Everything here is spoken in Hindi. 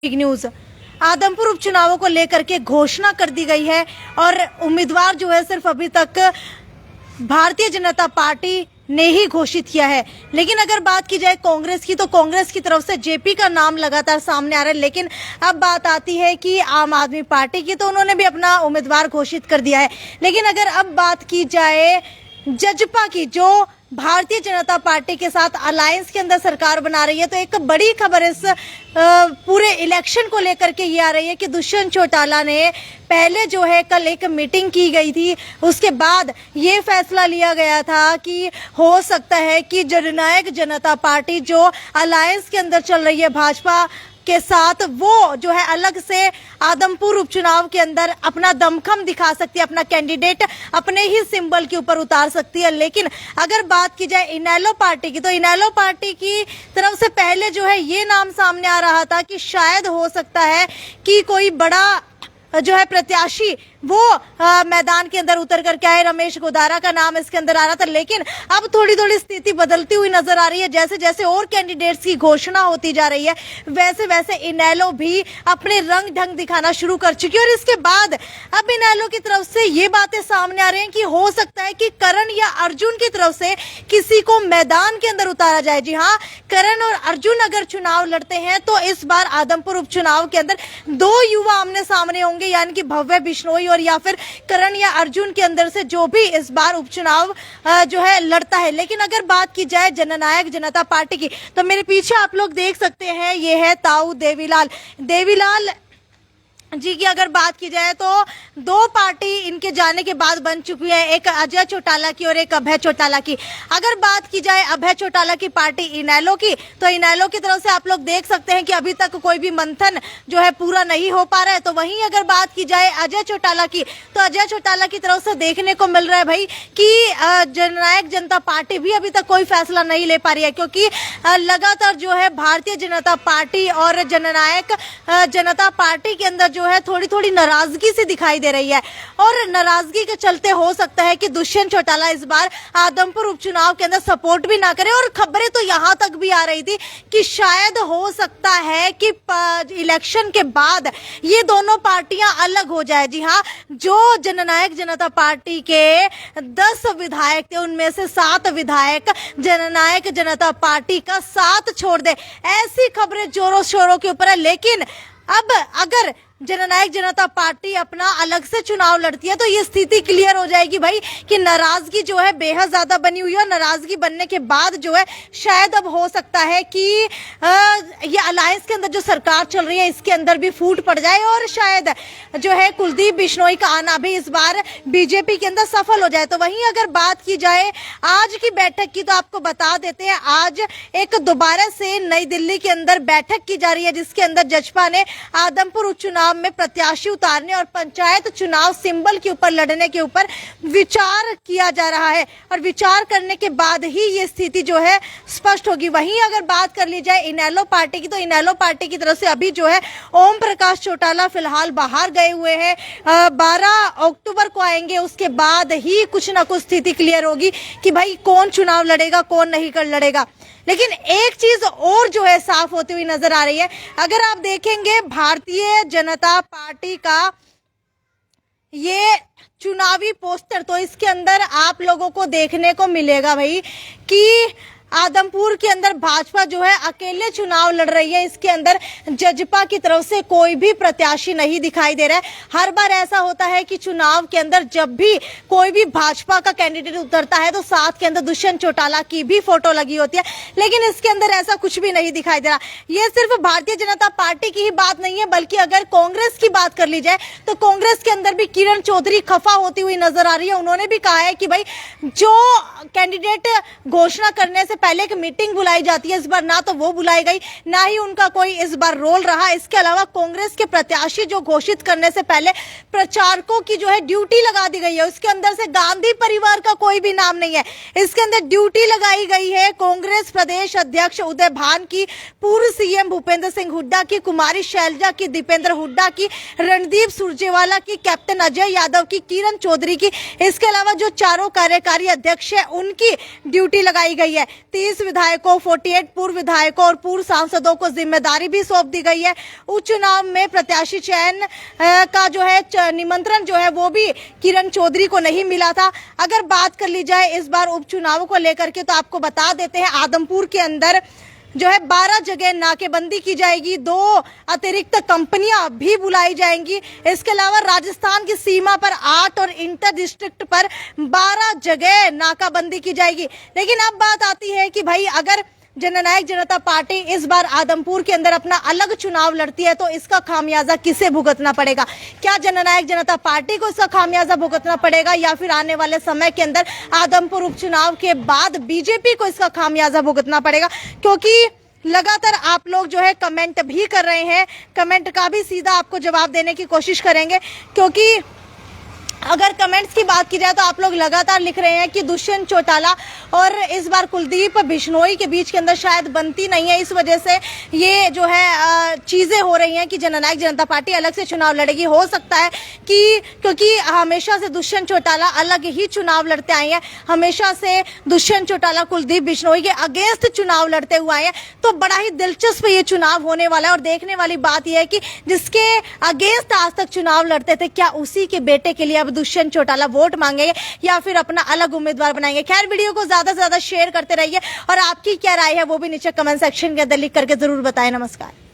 Big news. आदमपुर उपचुनावों को लेकर के घोषणा कर दी गई है और उम्मीदवार जो है सिर्फ अभी तक भारतीय जनता पार्टी ने ही घोषित किया है। लेकिन अगर बात की जाए कांग्रेस की, तो कांग्रेस की तरफ से जेपी का नाम लगातार सामने आ रहा है। लेकिन अब बात आती है कि आम आदमी पार्टी की, तो उन्होंने भी अपना उम्मीदवार घोषित कर दिया है। लेकिन अगर अब बात की जाए जजपा की, जो भारतीय जनता पार्टी के साथ अलायंस के अंदर सरकार बना रही है, तो एक बड़ी खबर इस पूरे इलेक्शन को लेकर के ये आ रही है कि दुष्यंत चौटाला ने पहले जो है कल एक मीटिंग की गई थी, उसके बाद ये फैसला लिया गया था कि हो सकता है कि जननायक जनता पार्टी जो अलायंस के अंदर चल रही है भाजपा के साथ, वो जो है अलग से आदमपुर उपचुनाव के अंदर अपना दमखम दिखा सकती है, अपना कैंडिडेट अपने ही सिंबल के ऊपर उतार सकती है। लेकिन अगर बात की जाए इनेलो पार्टी की, तो इनेलो पार्टी की तरफ से पहले जो है ये नाम सामने आ रहा था कि शायद हो सकता है कि कोई बड़ा जो है प्रत्याशी वो मैदान के अंदर उतर करके आए। रमेश गोदारा का नाम इसके अंदर आ रहा था। लेकिन अब थोड़ी थोड़ी स्थिति बदलती हुई नजर आ रही है। जैसे जैसे और कैंडिडेट्स की घोषणा होती जा रही है, वैसे वैसे इनेलो भी अपने रंग ढंग दिखाना शुरू कर चुकी है। और इसके बाद अब इनेलो की तरफ से ये बातें सामने आ रही हैं कि हो सकता है कि करण या अर्जुन की तरफ से किसी को मैदान के अंदर उतारा जाए। जी हाँ, करण और अर्जुन अगर चुनाव लड़ते हैं तो इस बार आदमपुर उपचुनाव के अंदर दो युवा आमने सामने होंगे, यानी कि भव्य बिश्नोई और या फिर करण या अर्जुन के अंदर से जो भी इस बार उपचुनाव जो है लड़ता है। लेकिन अगर बात की जाए जननायक जनता पार्टी की, तो मेरे पीछे आप लोग देख सकते हैं, ये है ताऊ देवीलाल जी की अगर बात की जाए तो दो पार्टी इनके जाने के बाद बन चुकी है, एक अजय चौटाला की और एक अभय चौटाला की। अगर बात की जाए अभय चौटाला की पार्टी इनेलो की, तो इनेलो की तरफ से आप लोग देख सकते हैं कि अभी तक कोई भी मंथन जो है पूरा नहीं हो पा रहा है। तो वहीं अगर बात की जाए अजय चौटाला की, तो अजय चौटाला की तरफ से देखने को मिल रहा है भाई कि जननायक जनता पार्टी भी अभी तक कोई फैसला नहीं ले पा रही है, क्योंकि लगातार जो है भारतीय जनता पार्टी और जननायक जनता पार्टी के अंदर जो है थोड़ी थोड़ी नाराजगी से दिखाई दे रही है। और नाराजगी के चलते हो सकता है कि दुष्यंत चौटाला इस बार आदमपुर उपचुनाव के अंदर सपोर्ट भी ना करे। और खबरें तो यहां तक भी आ रही थी कि शायद हो सकता है कि इलेक्शन के बाद ये दोनों पार्टियां अलग हो जाए। जी हाँ, जो जननायक जनता पार्टी के 10 विधायक थे, उनमें से 7 विधायक जननायक जनता पार्टी का साथ छोड़ दे, ऐसी खबरें जोरों शोरों के ऊपर है। लेकिन अब अगर जननायक जनता पार्टी अपना अलग से चुनाव लड़ती है, तो ये स्थिति क्लियर हो जाएगी भाई कि नाराजगी जो है बेहद ज्यादा बनी हुई है। नाराजगी बनने के बाद जो है शायद अब हो सकता है कि ये अलायंस के अंदर जो सरकार चल रही है इसके अंदर भी फूट पड़ जाए और शायद जो है कुलदीप बिश्नोई का आना भी इस बार बीजेपी के अंदर सफल हो जाए। तो वहीं अगर बात की जाए आज की बैठक की, तो आपको बता देते हैं आज एक दोबारा से नई दिल्ली के अंदर बैठक की जा रही है, जिसके अंदर जजपा ने आदमपुर उपचुनाव में प्रत्याशी उतारने और पंचायत चुनाव सिंबल के ऊपर लड़ने के ऊपर विचार किया जा रहा है। और विचार करने के बाद ही ये स्थिति जो है स्पष्ट होगी। वहीं अगर बात कर ली जाए इनेलो पार्टी की, तो इनेलो पार्टी की तरफ से अभी जो है ओम प्रकाश चौटाला फिलहाल बाहर गए हुए हैं, 12 अक्टूबर को आएंगे। उसके बाद ही कुछ ना कुछ स्थिति क्लियर होगी कि भाई कौन चुनाव लड़ेगा कौन नहीं कर लड़ेगा। लेकिन एक चीज और जो है साफ होती हुई नजर आ रही है। अगर आप देखेंगे भारतीय जनता पार्टी का ये चुनावी पोस्टर, तो इसके अंदर आप लोगों को देखने को मिलेगा भाई कि आदमपुर के अंदर भाजपा जो है अकेले चुनाव लड़ रही है। इसके अंदर जजपा की तरफ से कोई भी प्रत्याशी नहीं दिखाई दे रहा है। हर बार ऐसा होता है कि चुनाव के अंदर जब भी कोई भी भाजपा का कैंडिडेट उतरता है तो साथ के अंदर दुष्यंत चौटाला की भी फोटो लगी होती है। लेकिन इसके अंदर ऐसा कुछ भी नहीं दिखाई दे रहा। ये सिर्फ भारतीय जनता पार्टी की ही बात नहीं है, बल्कि अगर कांग्रेस की बात कर ली जाए तो कांग्रेस के अंदर भी किरण चौधरी खफा होती हुई नजर आ रही है। उन्होंने भी कहा है कि भाई जो कैंडिडेट घोषणा करने से पहले एक मीटिंग बुलाई जाती है, इस बार ना तो वो बुलाई गई, ना ही उनका कोई इस बार रोल रहा। इसके अलावा कांग्रेस के प्रत्याशी जो घोषित करने से पहले प्रचारकों की जो है ड्यूटी लगा दी गई है, उसके अंदर से गांधी परिवार का कोई भी नाम नहीं है। इसके अंदर ड्यूटी लगाई गई है कांग्रेस प्रदेश अध्यक्ष उदय भान की, पूर्व सीएम भूपेंद्र सिंह हुड्डा की, कुमारी शैलजा की, दीपेंद्र हुड्डा की, रणदीप सुरजेवाला की, कैप्टन अजय यादव की, किरण चौधरी की। इसके अलावा जो चारों कार्यकारी अध्यक्ष है उनकी ड्यूटी लगाई गई है। 30 विधायकों, 48 पूर्व विधायकों और पूर्व सांसदों को जिम्मेदारी भी सौंप दी गई है। उपचुनाव में प्रत्याशी चयन का जो है निमंत्रण जो है वो भी किरण चौधरी को नहीं मिला था। अगर बात कर ली जाए इस बार उपचुनाव को लेकर के, तो आपको बता देते हैं आदमपुर के अंदर जो है 12 जगह नाकेबंदी की जाएगी, 2 अतिरिक्त कंपनियां भी बुलाई जाएंगी। इसके अलावा राजस्थान की सीमा पर 8 और इंटर डिस्ट्रिक्ट पर 12 जगह नाकाबंदी की जाएगी। लेकिन अब बात आती है कि भाई अगर जननायक जनता पार्टी इस बार आदमपुर के अंदर अपना अलग चुनाव लड़ती है तो इसका खामियाजा किसे भुगतना पड़ेगा? क्या जननायक जनता पार्टी को इसका खामियाजा भुगतना पड़ेगा या फिर आने वाले समय के अंदर आदमपुर उपचुनाव के बाद बीजेपी को इसका खामियाजा भुगतना पड़ेगा? क्योंकि लगातार आप लोग जो है कमेंट भी कर रहे हैं, कमेंट का भी सीधा आपको जवाब देने की कोशिश करेंगे। क्योंकि अगर कमेंट्स की बात की जाए तो आप लोग लगातार लिख रहे हैं कि दुष्यंत चौटाला और इस बार कुलदीप बिश्नोई के बीच के अंदर शायद बनती नहीं है, इस वजह से ये जो है चीजें हो रही हैं कि जननायक जनता पार्टी अलग से चुनाव लड़ेगी। हो सकता है कि क्योंकि हमेशा से दुष्यंत चौटाला अलग ही चुनाव लड़ते आए हैं, हमेशा से दुष्यंत चौटाला कुलदीप बिश्नोई के अगेंस्ट चुनाव लड़ते हुए आए हैं, तो बड़ा ही दिलचस्प ये चुनाव होने वाला है। और देखने वाली बात यह है कि जिसके अगेंस्ट आज तक चुनाव लड़ते थे, क्या उसी के बेटे के लिए अब दुष्यंत चौटाला वोट मांगेंगे या फिर अपना अलग उम्मीदवार बनाएंगे? खैर, वीडियो को ज्यादा से ज्यादा शेयर करते रहिए और आपकी क्या राय है वो भी नीचे कमेंट सेक्शन के अंदर लिख करके जरूर बताएं। नमस्कार।